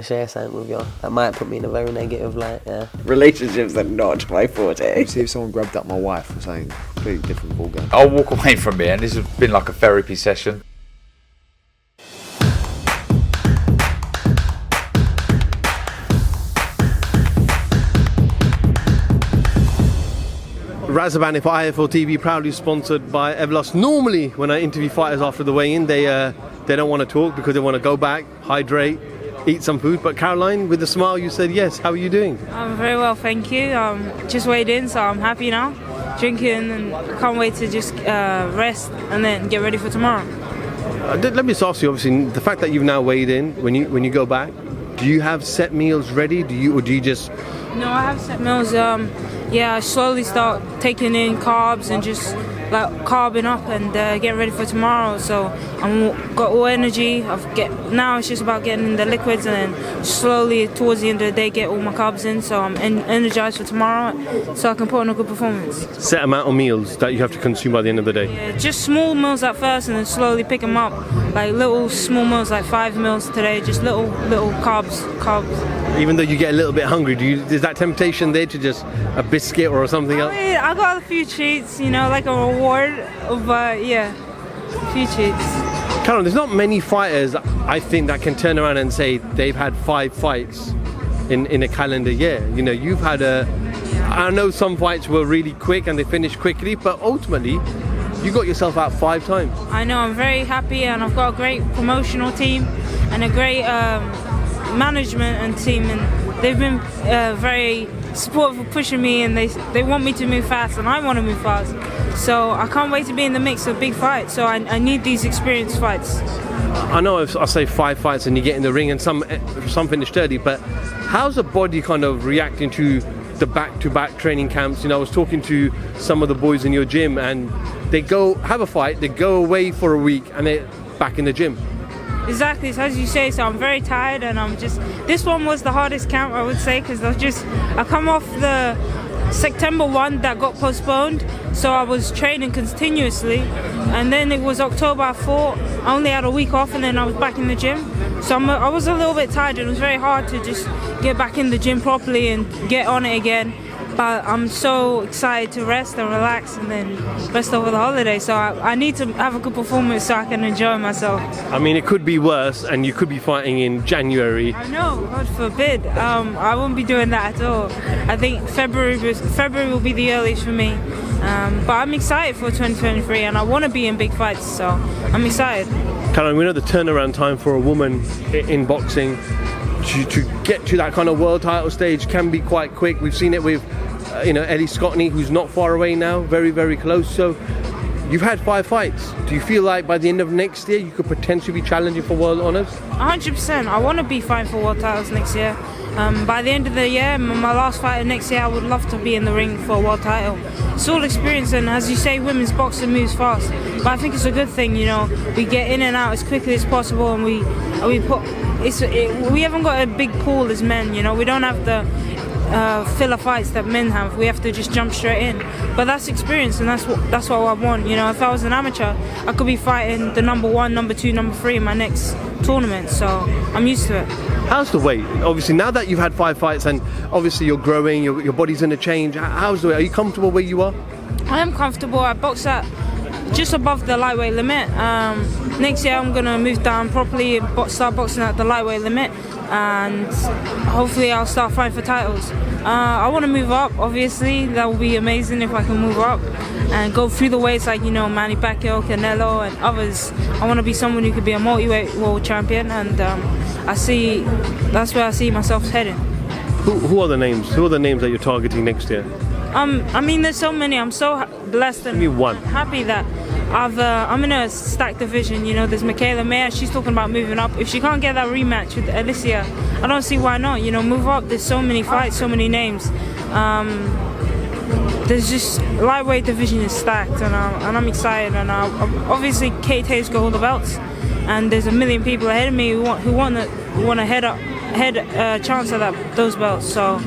to share something with you. That might put me in a very negative light, yeah. Relationships are not my forte. See if someone grabbed up my wife or something completely different ballgame. I'll walk away from here, and this has been like a therapy session. Razaban, if IFL TV, proudly sponsored by Everlast. Normally, when I interview fighters after the weigh-in, they don't want to talk because they want to go back, hydrate, eat some food. But Caroline, with a smile, you said yes. How are you doing? I'm very well, thank you. Just weighed in, so I'm happy now. Drinking, and can't wait to just rest and then get ready for tomorrow. Let me just ask you, obviously, the fact that you've now weighed in, when you go back, do you have set meals ready? Do you just... No, I have set meals. I slowly start taking in carbs and just like carbing up and getting ready for tomorrow. So I've got all energy. Now it's just about getting in the liquids and then slowly towards the end of the day get all my carbs in. So I'm energized for tomorrow, so I can put on a good performance. Set amount of meals that you have to consume by the end of the day. Yeah, just small meals at first and then slowly pick them up. Like little small meals, like 5 meals today. Just little carbs. Even though you get a little bit hungry, is that temptation there to just a biscuit or something else? I got a few treats, like a reward, but yeah, a few treats. Caroline, there's not many fighters, I think, that can turn around and say they've had 5 fights in a calendar year. You've had I know some fights were really quick and they finished quickly, but ultimately, you got yourself out 5 times. I know, I'm very happy, and I've got a great promotional team and a great management and team, and they've been very supportive of pushing me, and they want me to move fast, and I want to move fast. So I can't wait to be in the mix of big fights. So I need these experienced fights. I know I say 5 fights and you get in the ring and some finish dirty, but how's the body kind of reacting to the back-to-back training camps? I was talking to some of the boys in your gym, and they go have a fight, they go away for a week, and they're back in the gym. Exactly, so as you say, so I'm very tired, and this one was the hardest camp, I would say, because I come off the September one that got postponed, so I was training continuously, and then it was October I fought. I only had a week off, and then I was back in the gym, so I was a little bit tired, and it was very hard to just get back in the gym properly and get on it again. But I'm so excited to rest and relax and then rest over the holiday. So I need to have a good performance so I can enjoy myself. I mean, it could be worse, and you could be fighting in January. I know, God forbid. I won't be doing that at all. I think February will be the earliest for me. But I'm excited for 2023, and I want to be in big fights, so I'm excited. Caroline, we know the turnaround time for a woman in boxing to get to that kind of world title stage can be quite quick. We've seen it with Ellie Scottney, who's not far away now, very, very close. So you've had 5 fights. Do you feel like by the end of next year you could potentially be challenging for world honours? 100%. I want to be fighting for world titles next year. By the end of the year, my last fight next year, I would love to be in the ring for a world title. It's all experience, and as you say, women's boxing moves fast. But I think it's a good thing, we get in and out as quickly as possible, and we haven't got a big pool as men, we don't have the filler fights that men have. We have to just jump straight in. But that's experience, and that's what I want. If I was an amateur, I could be fighting the number 1, number 2, number 3 in my next tournament. So I'm used to it. How's the weight? Obviously, now that you've had 5 fights, and obviously you're growing, your body's going to change. How's the weight? Are you comfortable where you are? I am comfortable. I box at just above the lightweight limit. Next year I'm going to move down properly and start boxing at the lightweight limit, and hopefully I'll start fighting for titles. I want to move up, obviously. That would be amazing if I can move up and go through the weights like, Manny Pacquiao, Canelo and others. I want to be someone who could be a multi-weight world champion, and that's where I see myself heading. Who are the names? Who are the names that you're targeting next year? There's so many. I'm so blessed and happy that I'm in a stacked division. There's Michaela Mayer. She's talking about moving up. If she can't get that rematch with Alicia, I don't see why not. Move up. There's so many fights, so many names. There's just lightweight division is stacked, and I'm excited. And obviously, Kate Hayes got all the belts, and there's a million people ahead of me who want a head chance at those belts. So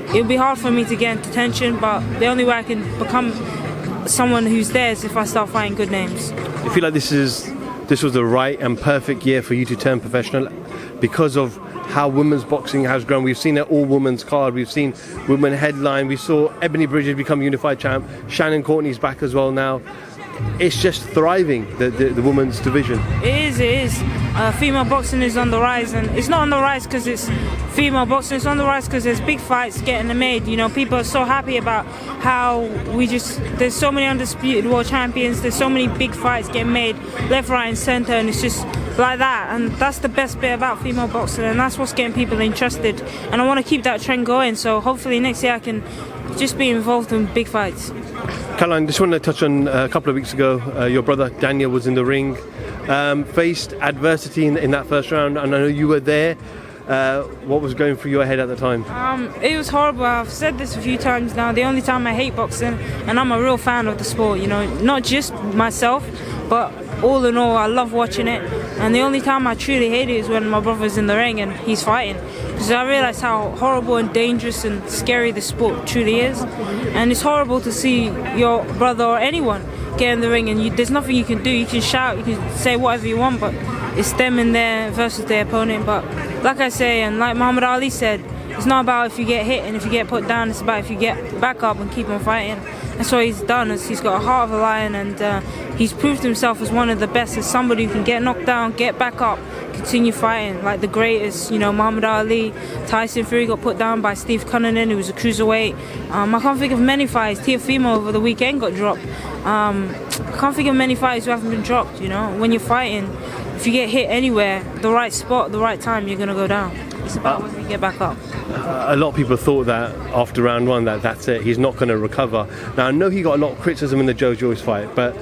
it'll be hard for me to get into tension, but the only way I can become someone who's there is if I start fighting good names. You feel like this was the right and perfect year for you to turn professional because of how women's boxing has grown. We've seen an all-women's card. We've seen women headline. We saw Ebony Bridges become unified champ. Shannon Courtney's back as well now. It's just thriving, the women's division. It is. Female boxing is on the rise, and it's not on the rise because it's female boxing. It's on the rise because there's big fights getting made. You know, people are so happy about how there's so many undisputed world champions. There's so many big fights getting made left, right, and centre, and it's just like that. And that's the best bit about female boxing, and that's what's getting people interested. And I want to keep that trend going. So hopefully next year I can just be involved in big fights. Caroline, just want to touch on a couple of weeks ago, your brother Daniel was in the ring, faced adversity in that first round, and I know you were there. What was going through your head at the time? It was horrible. I've said this a few times now. The only time I hate boxing, and I'm a real fan of the sport, you know, not just myself, but all in all, I love watching it. And the only time I truly hate it is when my brother's in the ring and he's fighting. Because I realise how horrible and dangerous and scary the sport truly is. And it's horrible to see your brother or anyone get in the ring and there's nothing you can do. You can shout, you can say whatever you want, but it's them in there versus their opponent. But like I say, and like Muhammad Ali said, it's not about if you get hit and if you get put down, it's about if you get back up and keep on fighting. That's what he's done. He's got a heart of a lion, and he's proved himself as one of the best, as somebody who can get knocked down, get back up, continue fighting, like the greatest. You know, Muhammad Ali, Tyson Fury got put down by Steve Cunningham, who was a cruiserweight. I can't think of many fights. Teofimo over the weekend got dropped. I can't think of many fighters who haven't been dropped. You know, when you're fighting, if you get hit anywhere, the right spot, the right time, you're gonna go down. It's about when you get back up. A lot of people thought that after round one that's it, he's not going to recover. Now I know he got a lot of criticism in the Joe Joyce fight, but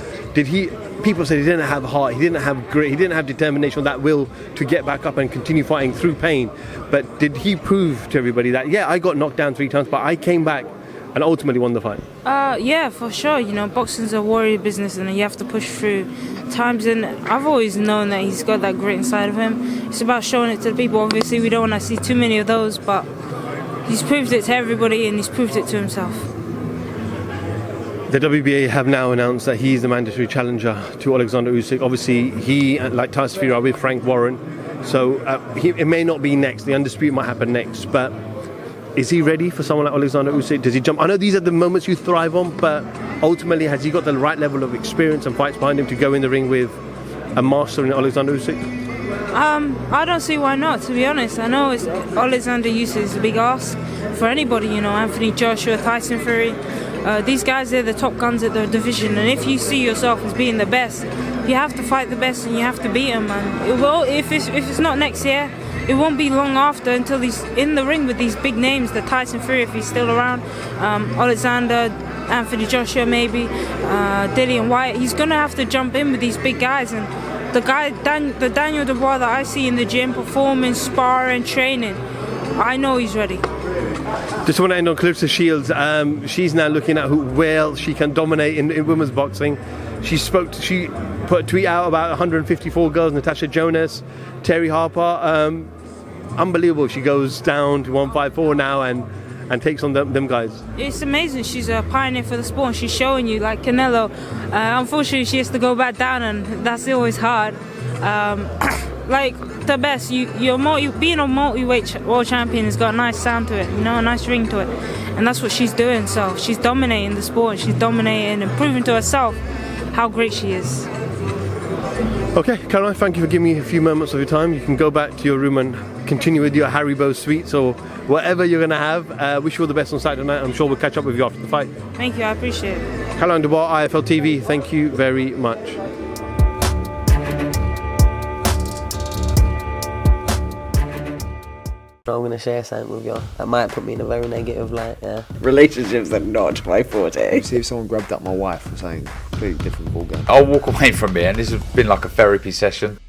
people said he didn't have heart, he didn't have grit, he didn't have determination or that will to get back up and continue fighting through pain. But did he prove to everybody that, yeah, I got knocked down 3 times, but I came back and ultimately won the fight? Yeah, for sure. You know, boxing's a warrior business and you have to push through times, and I've always known that he's got that grit inside of him. It's about showing it to the people. Obviously we don't want to see too many of those, but he's proved it to everybody and he's proved it to himself. The WBA have now announced that he's the mandatory challenger to Alexander Usyk. Obviously he, like Tyson Fury, are with Frank Warren, so it may not be next. The undisputed might happen next, but is he ready for someone like Alexander Usyk? Does he jump? I know these are the moments you thrive on, but ultimately, has he got the right level of experience and fights behind him to go in the ring with a master in Alexander Usyk? I don't see why not, to be honest. I know Alexander Usyk is a big ask for anybody, you know, Anthony Joshua, Tyson Fury. These guys, they're the top guns at the division, and if you see yourself as being the best, you have to fight the best and you have to beat them. And it will, if it's not next year, it won't be long after until he's in the ring with these big names, the Tyson Fury if he's still around, Alexander, Anthony Joshua maybe, Dillian Whyte. He's going to have to jump in with these big guys, and the Daniel Dubois that I see in the gym performing, sparring, training, I know he's ready. Just want to end on Claressa Shields. She's now looking at where she can dominate in women's boxing. She put a tweet out about 154 girls, Natasha Jonas, Terry Harper. Unbelievable. She goes down to 154 now and takes on them guys. It's amazing. She's a pioneer for the sport, and she's showing you, like Canelo. Unfortunately, she has to go back down, and that's always hard. Like the best, being a multi-weight world champion has got a nice sound to it, you know, a nice ring to it, and that's what she's doing. So she's dominating the sport, she's dominating and proving to herself how great she is. Okay, Caroline, thank you for giving me a few moments of your time. You can go back to your room and continue with your Haribo sweets or whatever you're going to have. Wish you all the best on Saturday night. I'm sure we'll catch up with you after the fight. Thank you, I appreciate it. Caroline Dubois, IFL TV, thank you very much. I'm going to share something with you that might put me in a very negative light, yeah. Relationships are not my forte. See if someone grabbed up my wife or something, completely different ballgame. I'll walk away from it, and this has been like a therapy session.